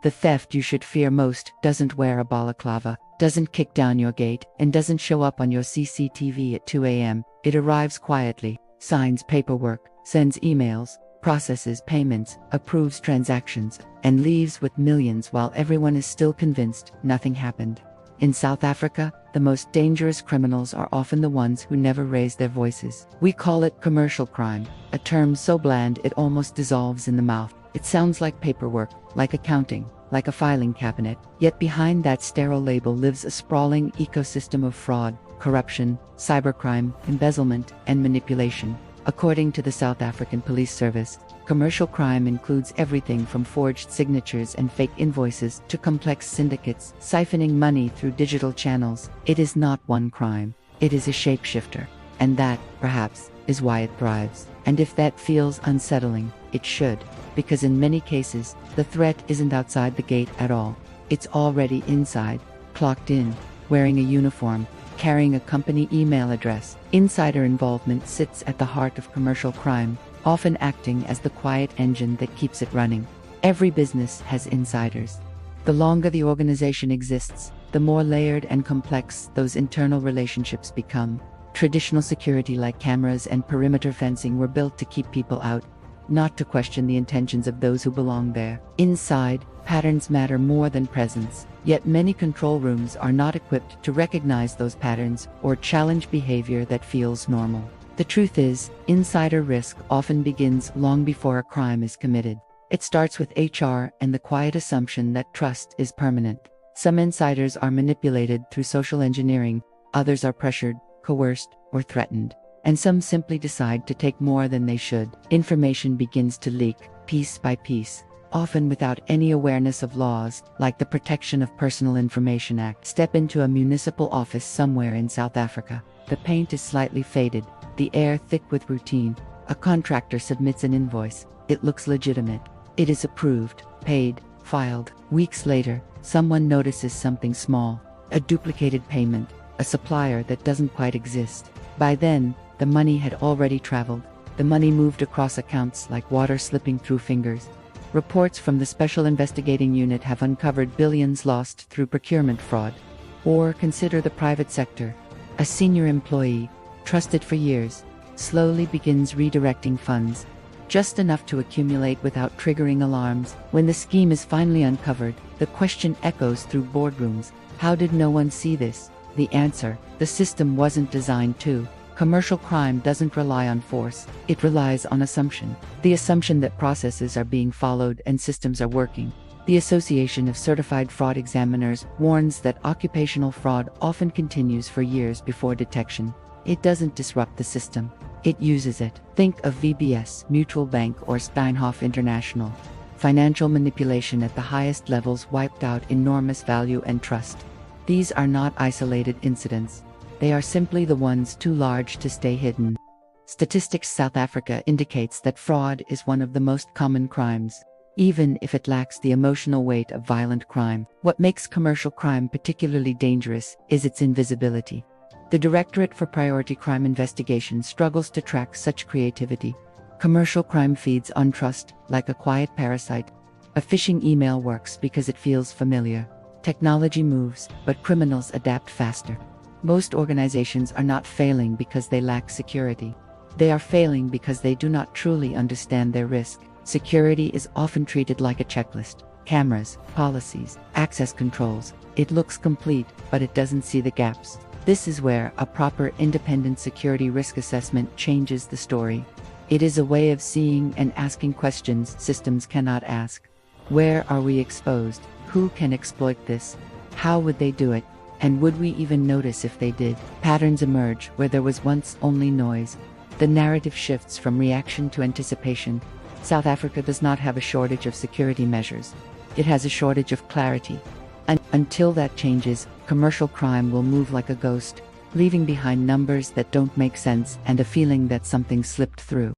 The theft you should fear most doesn't wear a balaclava, doesn't kick down your gate, and doesn't show up on your CCTV at 2 a.m. It arrives quietly, signs paperwork, sends emails, processes payments, approves transactions, and leaves with millions while everyone is still convinced nothing happened. In South Africa, the most dangerous criminals are often the ones who never raise their voices. We call it commercial crime, a term so bland it almost dissolves in the mouth. It sounds like paperwork, like accounting, like a filing cabinet, yet behind that sterile label lives a sprawling ecosystem of fraud, corruption, cybercrime, embezzlement, and manipulation. According to the South African Police Service, commercial crime includes everything from forged signatures and fake invoices to complex syndicates siphoning money through digital channels. It is not one crime, it is a shapeshifter. And that, perhaps, is why it thrives. And if that feels unsettling, it should, because in many cases, the threat isn't outside the gate at all. It's already inside, clocked in, wearing a uniform, carrying a company email address. Insider involvement sits at the heart of commercial crime, often acting as the quiet engine that keeps it running. Every business has insiders. The longer the organization exists, the more layered and complex those internal relationships become. Traditional security like cameras and perimeter fencing were built to keep people out, not to question the intentions of those who belong there. Inside, patterns matter more than presence, yet many control rooms are not equipped to recognize those patterns or challenge behavior that feels normal. The truth is, insider risk often begins long before a crime is committed. It starts with HR and the quiet assumption that trust is permanent. Some insiders are manipulated through social engineering, others are pressured, coerced, or threatened. And some simply decide to take more than they should. Information begins to leak, piece by piece, often without any awareness of laws, like the Protection of Personal Information Act. Step into a municipal office somewhere in South Africa. The paint is slightly faded, the air thick with routine. A contractor submits an invoice. It looks legitimate. It is approved, paid, filed. Weeks later, someone notices something small, a duplicated payment, a supplier that doesn't quite exist. By then, the money had already traveled. The money moved across accounts like water slipping through fingers. Reports from the Special Investigating Unit have uncovered billions lost through procurement fraud. Or consider the private sector. A senior employee, trusted for years, slowly begins redirecting funds, just enough to accumulate without triggering alarms. When the scheme is finally uncovered, the question echoes through boardrooms. How did no one see this? The answer: the system wasn't designed to. Commercial crime doesn't rely on force, it relies on assumption. The assumption that processes are being followed and systems are working. The Association of Certified Fraud Examiners warns that occupational fraud often continues for years before detection. It doesn't disrupt the system, it uses it. Think of VBS, Mutual Bank, or Steinhoff International. Financial manipulation at the highest levels wiped out enormous value and trust. These are not isolated incidents. They are simply the ones too large to stay hidden. Statistics South Africa indicates that fraud is one of the most common crimes, even if it lacks the emotional weight of violent crime. What makes commercial crime particularly dangerous is its invisibility. The Directorate for Priority Crime Investigation struggles to track such creativity. Commercial crime feeds on trust, like a quiet parasite. A phishing email works because it feels familiar. Technology moves, but criminals adapt faster. Most organizations are not failing because they lack security. They are failing because they do not truly understand their risk. Security is often treated like a checklist. Cameras, policies, access controls. It looks complete, but it doesn't see the gaps. This is where a proper independent security risk assessment changes the story. It is a way of seeing and asking questions systems cannot ask. Where are we exposed? Who can exploit this? How would they do it? And would we even notice if they did? Patterns emerge where there was once only noise. The narrative shifts from reaction to anticipation. South Africa does not have a shortage of security measures. It has a shortage of clarity. And until that changes, commercial crime will move like a ghost, leaving behind numbers that don't make sense and a feeling that something slipped through.